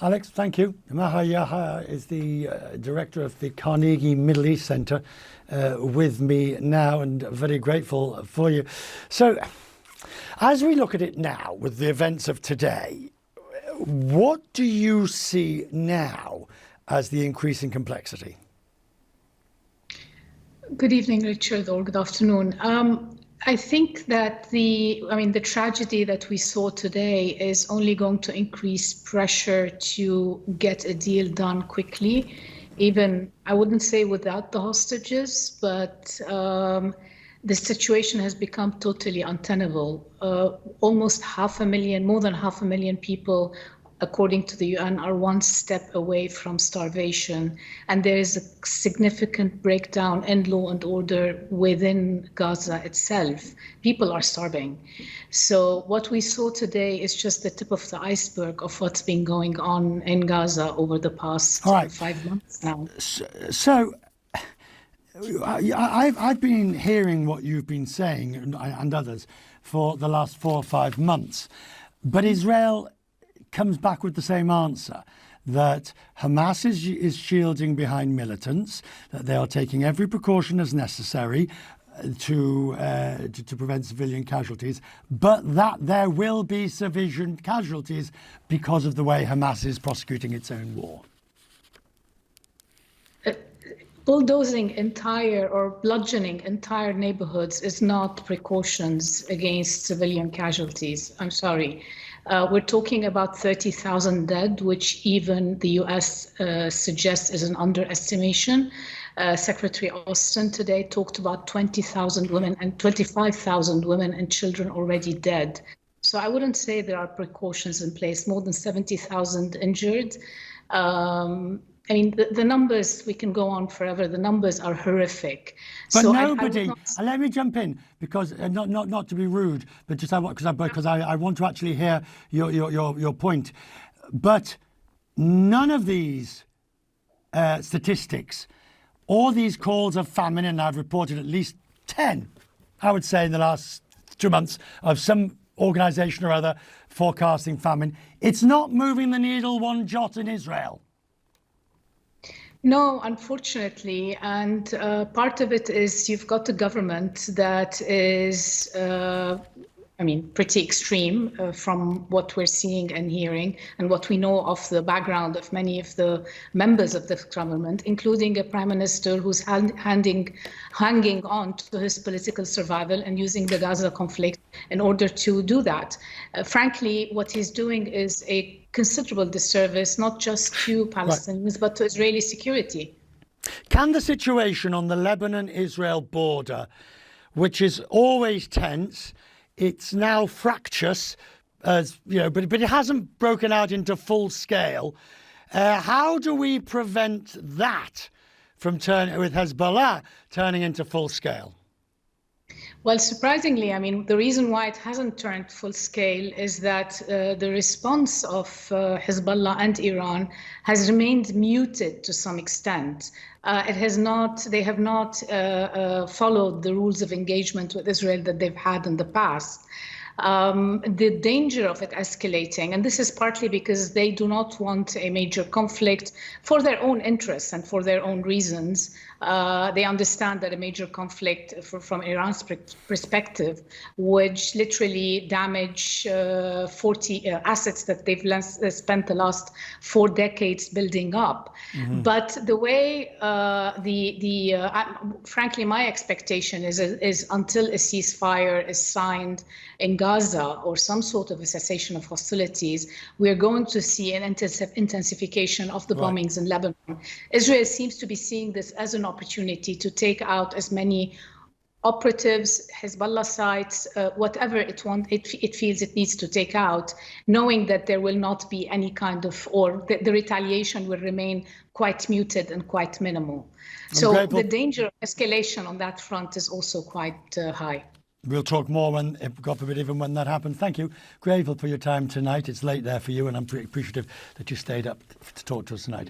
Alex, thank you. Maha Yahya is the director of the Carnegie Middle East Center with me now, and very grateful for you. So, as we look at it now with the events of today, what do you see now as the increasing complexity? Good evening, Richard, or good afternoon. I think that the tragedy that we saw today is only going to increase pressure to get a deal done quickly, even, I wouldn't say without the hostages, but the situation has become totally untenable. Almost more than half a million people, according to the UN, are one step away from starvation. And there is a significant breakdown in law and order within Gaza itself. People are starving. So what we saw today is just the tip of the iceberg of what's been going on in Gaza over the past 5 months now. So I've been hearing what you've been saying and others for the last 4 or 5 months, but Israel comes back with the same answer, that Hamas is shielding behind militants, that they are taking every precaution as necessary to prevent civilian casualties, but that there will be civilian casualties because of the way Hamas is prosecuting its own war. Bulldozing entire or bludgeoning entire neighborhoods is not precautions against civilian casualties. I'm sorry. We're talking about 30,000 dead, which even the US suggests is an underestimation. Secretary Austin today talked about 20,000 women and 25,000 women and children already dead. So I wouldn't say there are precautions in place. More than 70,000 injured. I mean, the numbers, we can go on forever. The numbers are horrific. But so nobody, and let me jump in, because not to be rude, but just because I want to actually hear your point. But none of these statistics or these calls of famine, and I've reported at least 10, I would say, in the last 2 months, of some organization or other forecasting famine, it's not moving the needle one jot in Israel. No, unfortunately, and part of it is you've got a government that is, pretty extreme from what we're seeing and hearing, and what we know of the background of many of the members of the government, including a prime minister who's hanging on to his political survival and using the Gaza conflict in order to do that. Frankly, what he's doing is a considerable disservice, not just to Palestinians, but to Israeli security. Can the situation on the Lebanon-Israel border, which is always tense, it's now fractious, as you know, but it hasn't broken out into full scale. How do we prevent that from with Hezbollah turning into full scale? Well, surprisingly, the reason why it hasn't turned full scale is that the response of Hezbollah and Iran has remained muted to some extent. They have not followed the rules of engagement with Israel that they've had in the past. The danger of it escalating, and this is partly because they do not want a major conflict for their own interests and for their own reasons. They understand that a major conflict from Iran's perspective would literally damage 40 assets that they've spent the last 4 decades building up. Mm-hmm. But the way, frankly, my expectation is until a ceasefire is signed in Gaza or some sort of a cessation of hostilities, we're going to see an intensification of the bombings in Lebanon. Israel seems to be seeing this as an opportunity to take out as many operatives, Hezbollah sites, whatever it feels it needs to take out, knowing that there will not be any kind of, or the retaliation will remain quite muted and quite minimal. So the danger of escalation on that front is also quite high. We'll talk more when, God forbid, even when that happens. Thank you. Grateful for your time tonight. It's late there for you, and I'm pretty appreciative that you stayed up to talk to us tonight.